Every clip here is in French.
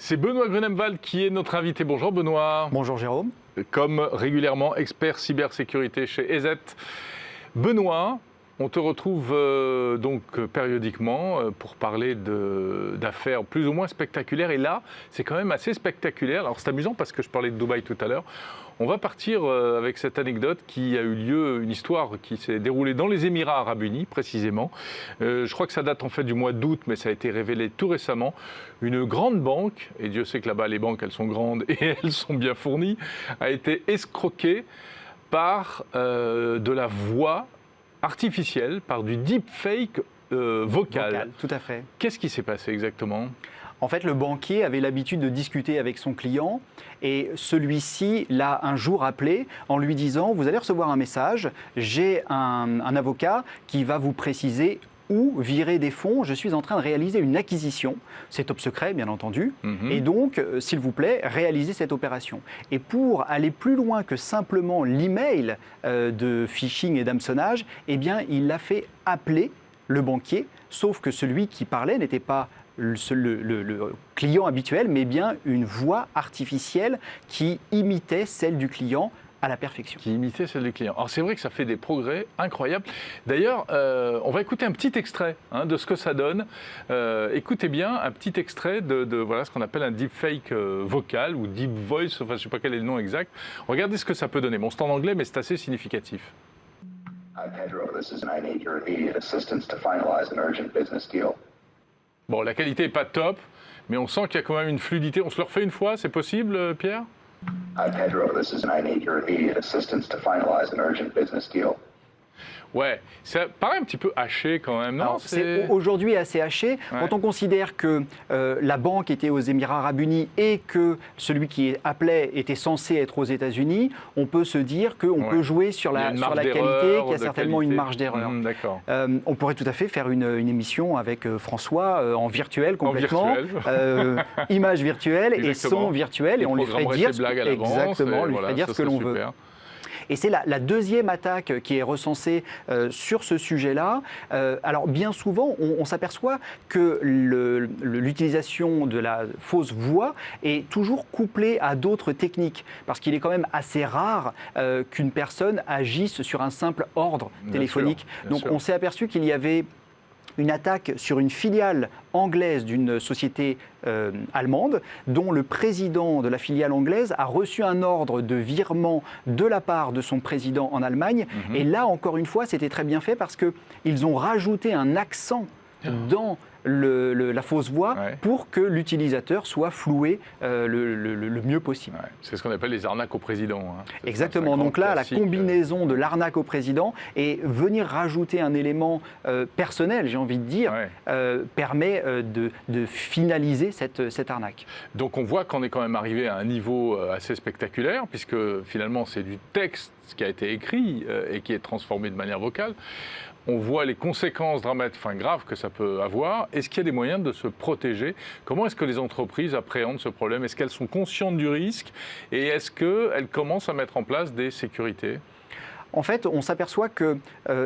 C'est Benoît Grunemwald qui est notre invité. Bonjour Benoît. Bonjour Jérôme. Comme régulièrement, expert cybersécurité chez EZ. Benoît, on te retrouve donc périodiquement pour parler d'affaires plus ou moins spectaculaires. Et là, c'est quand même assez spectaculaire. Alors c'est amusant parce que je parlais de Dubaï tout à l'heure. On va partir avec cette anecdote qui a eu lieu, une histoire qui s'est déroulée dans les Émirats Arabes Unis précisément. Je crois que ça date en fait du mois d'août, mais ça a été révélé tout récemment. Une grande banque, et Dieu sait que là-bas les banques elles sont grandes et elles sont bien fournies, a été escroquée par de la voix artificielle, par du deepfake vocal. Tout à fait. Qu'est-ce qui s'est passé exactement ? En fait, le banquier avait l'habitude de discuter avec son client et celui-ci l'a un jour appelé en lui disant « Vous allez recevoir un message, j'ai un avocat qui va vous préciser où virer des fonds, je suis en train de réaliser une acquisition. » C'est top secret, bien entendu. Et donc, s'il vous plaît, réalisez cette opération. Et pour aller plus loin que simplement l'email de phishing et d'hameçonnage, eh bien, il l'a fait appeler le banquier, sauf que celui qui parlait n'était pas le client habituel, mais bien une voix artificielle qui imitait celle du client à la perfection. Qui imitait celle du client. Alors c'est vrai que ça fait des progrès incroyables. D'ailleurs, on va écouter un petit extrait de ce que ça donne. Écoutez bien un petit extrait de voilà, ce qu'on appelle un deepfake vocal ou deep voice, enfin je ne sais pas quel est le nom exact. Regardez ce que ça peut donner. Bon, c'est en anglais, mais c'est assez significatif. Hi Pedro, this is I need your immediate assistance to finalize an urgent business deal. Bon, la qualité n'est pas top, mais on sent qu'il y a quand même une fluidité. On se le refait une fois, c'est possible, Pierre ? Hi Pedro, this is I need your immediate assistance to finalize an urgent business deal. Ouais, ça paraît un petit peu haché quand même, non ? Alors, c'est aujourd'hui assez haché. Ouais. Quand on considère que la banque était aux Émirats Arabes Unis et que celui qui appelait était censé être aux États-Unis, on peut se dire qu'on peut jouer sur la qualité, qu'il y a certainement une marge d'erreur. D'accord. On pourrait tout à fait faire une émission avec François en virtuel complètement, image virtuelle et son virtuel, et on lui ferait dire exactement, lui ferait dire ce que l'on veut. Et c'est la deuxième attaque qui est recensée sur ce sujet-là. Alors bien souvent, on s'aperçoit que l'utilisation de la fausse voix est toujours couplée à d'autres techniques, parce qu'il est quand même assez rare qu'une personne agisse sur un simple ordre téléphonique. Donc on s'est aperçu qu'il y avait une attaque sur une filiale anglaise d'une société allemande, dont le président de la filiale anglaise a reçu un ordre de virement de la part de son président en Allemagne. Et là, encore une fois, c'était très bien fait parce qu'ils ont rajouté un accent dans la fausse voix pour que l'utilisateur soit floué le mieux possible. Ouais, c'est ce qu'on appelle les arnaques au président. Exactement. Donc là, la combinaison de l'arnaque au président et venir rajouter un élément personnel, j'ai envie de dire, permet de finaliser cette arnaque. Donc on voit qu'on est quand même arrivé à un niveau assez spectaculaire, puisque finalement c'est du texte qui a été écrit et qui est transformé de manière vocale. On voit les conséquences graves que ça peut avoir. Est-ce qu'il y a des moyens de se protéger ? Comment est-ce que les entreprises appréhendent ce problème ? Est-ce qu'elles sont conscientes du risque ? Et est-ce qu'elles commencent à mettre en place des sécurités ? En fait, on s'aperçoit que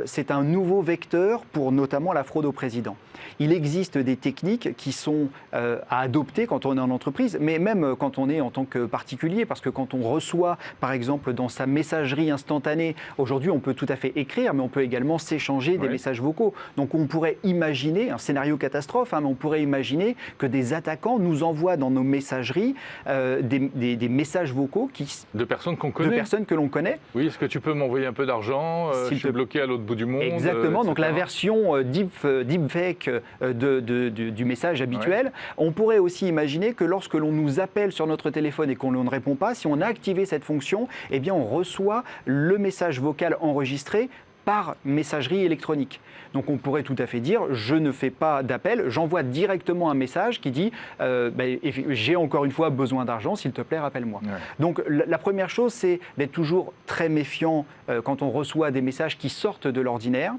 c'est un nouveau vecteur pour notamment la fraude au président. Il existe des techniques qui sont à adopter quand on est en entreprise, mais même quand on est en tant que particulier, parce que quand on reçoit, par exemple, dans sa messagerie instantanée, aujourd'hui on peut tout à fait écrire, mais on peut également s'échanger des messages vocaux. Donc on pourrait imaginer, un scénario catastrophe, mais on pourrait imaginer que des attaquants nous envoient dans nos messageries des messages vocaux de personnes qu'on connaît. De personnes que l'on connaît. Oui, est-ce que tu peux m'envoyer un peu d'argent, je suis bloqué à l'autre bout du monde. Exactement, donc la version deepfake du message habituel. On pourrait aussi imaginer que lorsque l'on nous appelle sur notre téléphone et qu'on ne répond pas, si on a activé cette fonction, eh bien on reçoit le message vocal enregistré par messagerie électronique. Donc on pourrait tout à fait dire, je ne fais pas d'appel, j'envoie directement un message qui dit j'ai encore une fois besoin d'argent, s'il te plaît, rappelle-moi. Ouais. Donc la première chose, c'est d'être toujours très méfiant quand on reçoit des messages qui sortent de l'ordinaire.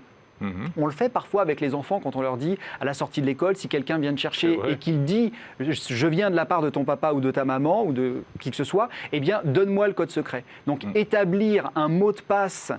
On le fait parfois avec les enfants quand on leur dit à la sortie de l'école, si quelqu'un vient te chercher et qu'il dit « je viens de la part de ton papa ou de ta maman ou de qui que ce soit », eh bien donne-moi le code secret. Donc établir un mot de passe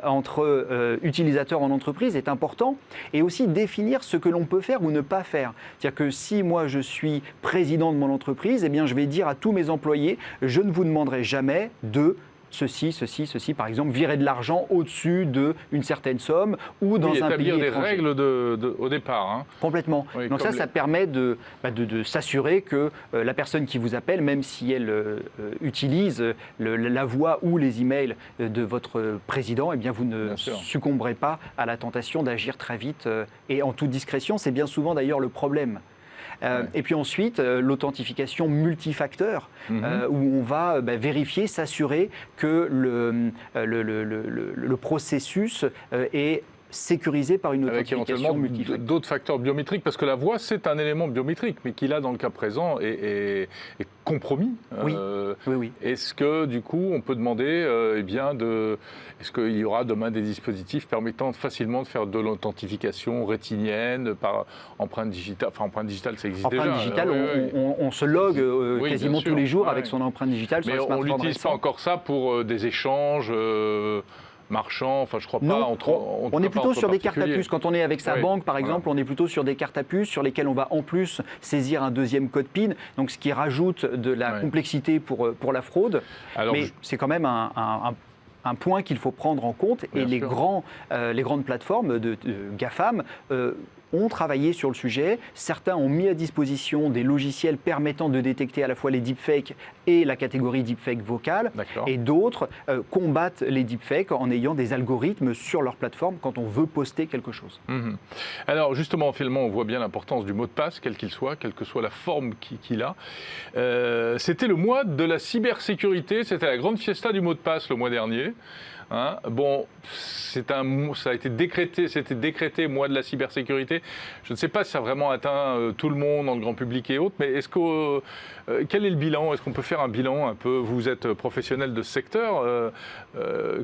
entre utilisateurs en entreprise est important et aussi définir ce que l'on peut faire ou ne pas faire. C'est-à-dire que si moi je suis président de mon entreprise, eh bien je vais dire à tous mes employés « je ne vous demanderai jamais de… » ceci, par exemple, virer de l'argent au-dessus d'une certaine somme ou dans un pays étranger. Établir des règles au départ. Hein. Complètement. Oui, donc ça permet de s'assurer que la personne qui vous appelle, même si elle utilise la voix ou les emails de votre président, eh bien vous ne succomberez pas à la tentation d'agir très vite et en toute discrétion. C'est bien souvent d'ailleurs le problème. Et puis ensuite, l'authentification multifacteur, où on va vérifier, s'assurer que le processus est sécurisé par une authentification multifacteur. D'autres facteurs biométriques, parce que la voix, c'est un élément biométrique, mais qui là, dans le cas présent, est compromis. Oui. Est-ce que, du coup, on peut demander, est-ce qu'il y aura demain des dispositifs permettant facilement de faire de l'authentification rétinienne par empreinte digitale? Enfin, empreinte digitale, ça existe déjà. Empreinte digitale, on se logue quasiment tous les jours avec son empreinte digitale sur le smartphone. Mais on n'utilise pas encore ça pour des échanges marchands, enfin je crois pas. Non, on est plutôt sur des cartes à puce. Quand on est avec sa banque, par exemple, on est plutôt sur des cartes à puce sur lesquelles on va en plus saisir un deuxième code PIN, donc ce qui rajoute de la complexité pour la fraude. Mais c'est quand même un point qu'il faut prendre en compte et les grandes plateformes de GAFAM ont travaillé sur le sujet. Certains ont mis à disposition des logiciels permettant de détecter à la fois les deepfakes et la catégorie deepfake vocale. Et d'autres combattent les deepfakes en ayant des algorithmes sur leur plateforme quand on veut poster quelque chose. Alors justement, finalement, on voit bien l'importance du mot de passe, quel qu'il soit, quelle que soit la forme qu'il a. C'était le mois de la cybersécurité, c'était la grande fiesta du mot de passe le mois dernier. Bon, ça a été décrété mois de la cybersécurité. Je ne sais pas si ça a vraiment atteint tout le monde, dans le grand public et autres, mais quel est le bilan? Est-ce qu'on peut faire un bilan un peu? Vous êtes professionnel de ce secteur,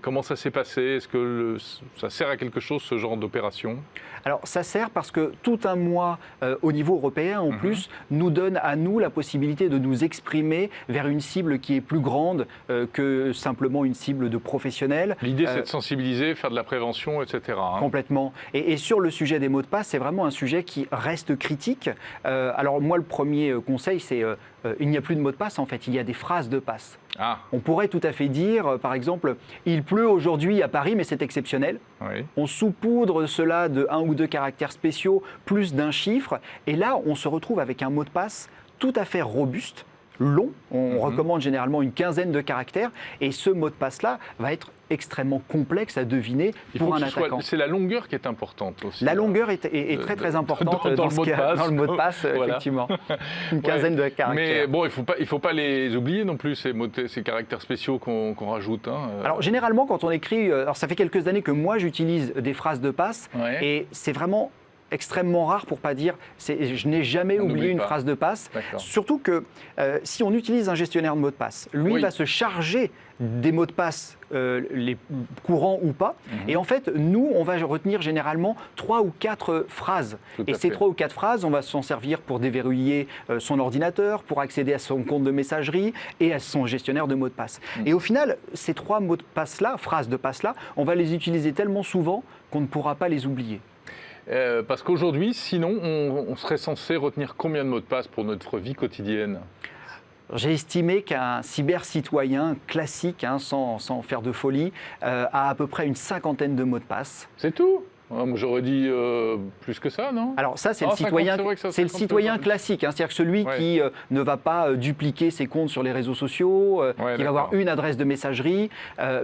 comment ça s'est passé? Est-ce que ça sert à quelque chose, ce genre d'opération? Alors ça sert parce que tout un mois au niveau européen en plus nous donne à nous la possibilité de nous exprimer vers une cible qui est plus grande que simplement une cible de professionnels. L'idée c'est de sensibiliser, faire de la prévention, etc. Complètement. Et sur le sujet des mots de passe, c'est vraiment un sujet qui reste critique. Alors moi le premier conseil c'est il n'y a plus de mots de passe en fait, il y a des phrases de passe. On pourrait tout à fait dire, par exemple, il pleut aujourd'hui à Paris, mais c'est exceptionnel. On saupoudre cela de 1 ou 2 caractères spéciaux, plus d'un chiffre, et là, on se retrouve avec un mot de passe tout à fait robuste, long. On recommande généralement une quinzaine de caractères, et ce mot de passe-là va être extrêmement complexe à deviner pour un attaquant. C'est la longueur qui est importante aussi. La longueur est très très importante dans le mot de passe, effectivement. Une quinzaine de caractères. Mais bon, il faut pas les oublier non plus, ces caractères spéciaux qu'on rajoute. Alors généralement, quand on écrit, alors ça fait quelques années que moi j'utilise des phrases de passe, et c'est vraiment extrêmement rare pour pas dire je n'ai jamais oublié une phrase de passe. Surtout que si on utilise un gestionnaire de mots de passe, lui va se charger des mots de passe, les courants ou pas. Et en fait, nous, on va retenir généralement 3 ou 4 phrases. Et ces 3 ou 4 phrases, on va s'en servir pour déverrouiller son ordinateur, pour accéder à son compte de messagerie et à son gestionnaire de mots de passe. Et au final, ces 3 mots de passe-là, phrases de passe-là, on va les utiliser tellement souvent qu'on ne pourra pas les oublier. Parce qu'aujourd'hui, sinon, on serait censé retenir combien de mots de passe pour notre vie quotidienne? J'ai estimé qu'un cyber-citoyen classique, sans faire de folie, a à peu près une 50aine de mots de passe. C'est tout? Moi, j'aurais dit plus que ça, non? Alors ça, c'est le citoyen classique, c'est-à-dire que celui qui ne va pas dupliquer ses comptes sur les réseaux sociaux, qui va avoir une adresse de messagerie.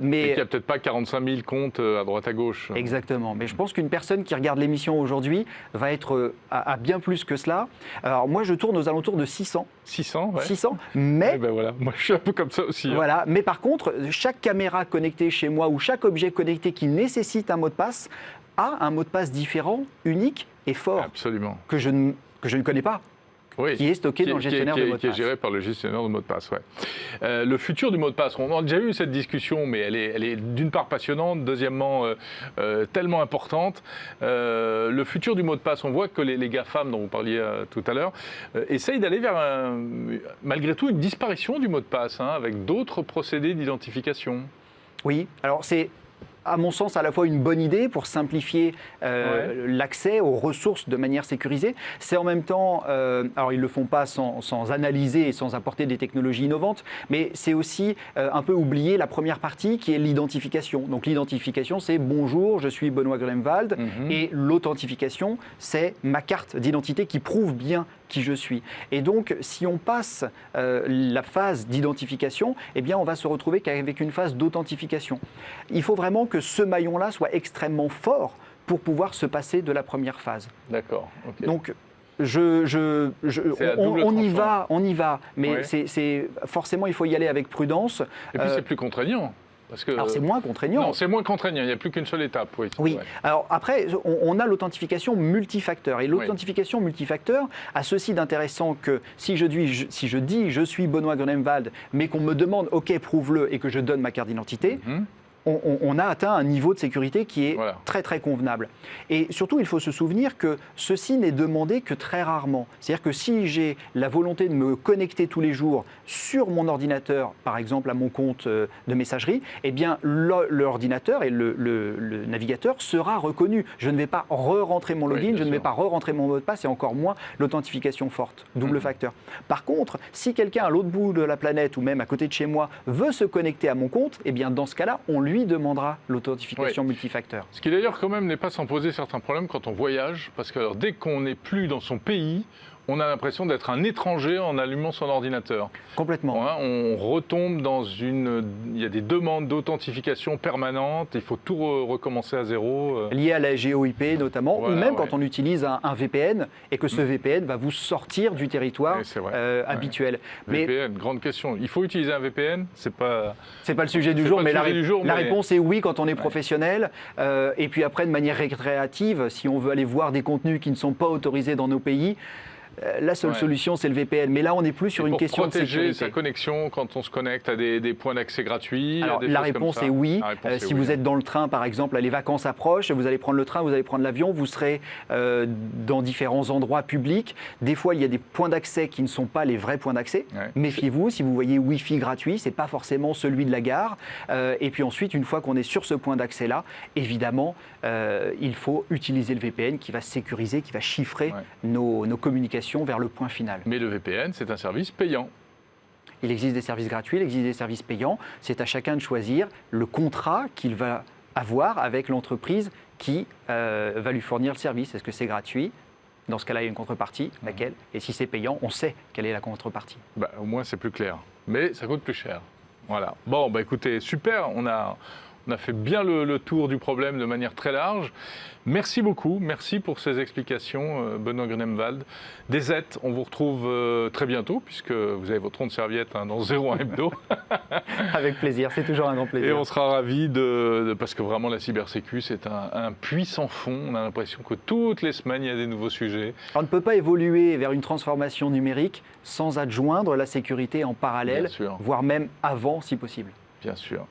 Mais qui n'a peut-être pas 45 000 comptes à droite à gauche. Exactement, mais je pense qu'une personne qui regarde l'émission aujourd'hui va être à bien plus que cela. Alors moi, je tourne aux alentours de 600. 600, 600, mais… ben voilà, moi je suis un peu comme ça aussi. Voilà, mais par contre, chaque caméra connectée chez moi ou chaque objet connecté qui nécessite un mot de passe a un mot de passe différent, unique et fort. Absolument. Que je ne connais pas. qui est stocké dans le gestionnaire de mot de passe. Qui est géré par le gestionnaire de mot de passe, ouais. Le futur du mot de passe, on a déjà eu cette discussion, mais elle est d'une part passionnante, deuxièmement tellement importante. Le futur du mot de passe, on voit que les GAFAM dont vous parliez tout à l'heure essayent d'aller vers, malgré tout, une disparition du mot de passe, avec d'autres procédés d'identification. Oui, alors c'est, à mon sens, à la fois une bonne idée pour simplifier l'accès aux ressources de manière sécurisée. C'est en même temps, alors ils ne le font pas sans analyser et sans apporter des technologies innovantes, mais c'est aussi un peu oublier la première partie qui est l'identification. Donc l'identification, c'est bonjour, je suis Benoît Grunemwald, et l'authentification, c'est ma carte d'identité qui prouve bien qui je suis. Et donc, si on passe la phase d'identification, eh bien, on va se retrouver qu'avec une phase d'authentification. Il faut vraiment que ce maillon-là soit extrêmement fort pour pouvoir se passer de la première phase. D'accord. Okay. Donc, on y va, mais c'est forcément, il faut y aller avec prudence. Et puis, c'est plus contraignant. Alors c'est moins contraignant. Non, c'est moins contraignant, il n'y a plus qu'une seule étape. Oui. Alors après, on a l'authentification multifacteur. Et l'authentification multifacteur a ceci d'intéressant que si je dis je suis Benoît Grunemwald, mais qu'on me demande OK, prouve-le et que je donne ma carte d'identité, on a atteint un niveau de sécurité qui est très très convenable. Et surtout, il faut se souvenir que ceci n'est demandé que très rarement. C'est-à-dire que si j'ai la volonté de me connecter tous les jours sur mon ordinateur, par exemple à mon compte de messagerie, eh bien l'ordinateur et le navigateur sera reconnu. Je ne vais pas re-rentrer mon login, je ne vais pas re-rentrer mon mot de passe et encore moins l'authentification forte, double facteur. Par contre, si quelqu'un à l'autre bout de la planète ou même à côté de chez moi veut se connecter à mon compte, eh bien dans ce cas-là, on lui demandera l'authentification multifacteur. Ce qui d'ailleurs quand même n'est pas sans poser certains problèmes quand on voyage, parce que alors, dès qu'on n'est plus dans son pays, on a l'impression d'être un étranger en allumant son ordinateur. Complètement. On retombe dans il y a des demandes d'authentification permanentes, il faut tout recommencer à zéro. Lié à la GeoIP notamment, ou même quand on utilise un VPN et que ce VPN va vous sortir du territoire habituel. VPN, grande question. Il faut utiliser un VPN ? C'est pas le sujet du jour, mais la réponse est oui quand on est professionnel. Et puis après, de manière récréative, si on veut aller voir des contenus qui ne sont pas autorisés dans nos pays, la seule solution, c'est le VPN. Mais là, on n'est plus sur une question de sécurité. Pour protéger sa connexion quand on se connecte à des points d'accès gratuits. Alors, la réponse est oui. Si vous êtes dans le train, par exemple, les vacances approchent, vous allez prendre le train, vous allez prendre l'avion, vous serez dans différents endroits publics. Des fois, il y a des points d'accès qui ne sont pas les vrais points d'accès. Méfiez-vous, si vous voyez Wi-Fi gratuit, ce n'est pas forcément celui de la gare. Et puis ensuite, une fois qu'on est sur ce point d'accès-là, évidemment, il faut utiliser le VPN qui va sécuriser, qui va chiffrer nos communications vers le point final. Mais le VPN, c'est un service payant. Il existe des services gratuits, il existe des services payants. C'est à chacun de choisir le contrat qu'il va avoir avec l'entreprise qui va lui fournir le service. Est-ce que c'est gratuit ? Dans ce cas-là, il y a une contrepartie. Laquelle ? Et si c'est payant, on sait quelle est la contrepartie. Au moins, c'est plus clair. Mais ça coûte plus cher. Voilà. Bon, écoutez, super. On a fait bien le tour du problème de manière très large. Merci beaucoup. Merci pour ces explications, Benoît Grunemwald. DZ, on vous retrouve très bientôt, puisque vous avez votre rond de serviette dans 01 Hebdo. Avec plaisir, c'est toujours un grand plaisir. Et on sera ravis parce que vraiment la cybersécu, c'est un puits sans fond. On a l'impression que toutes les semaines, il y a des nouveaux sujets. On ne peut pas évoluer vers une transformation numérique sans adjoindre la sécurité en parallèle, voire même avant si possible. Bien sûr.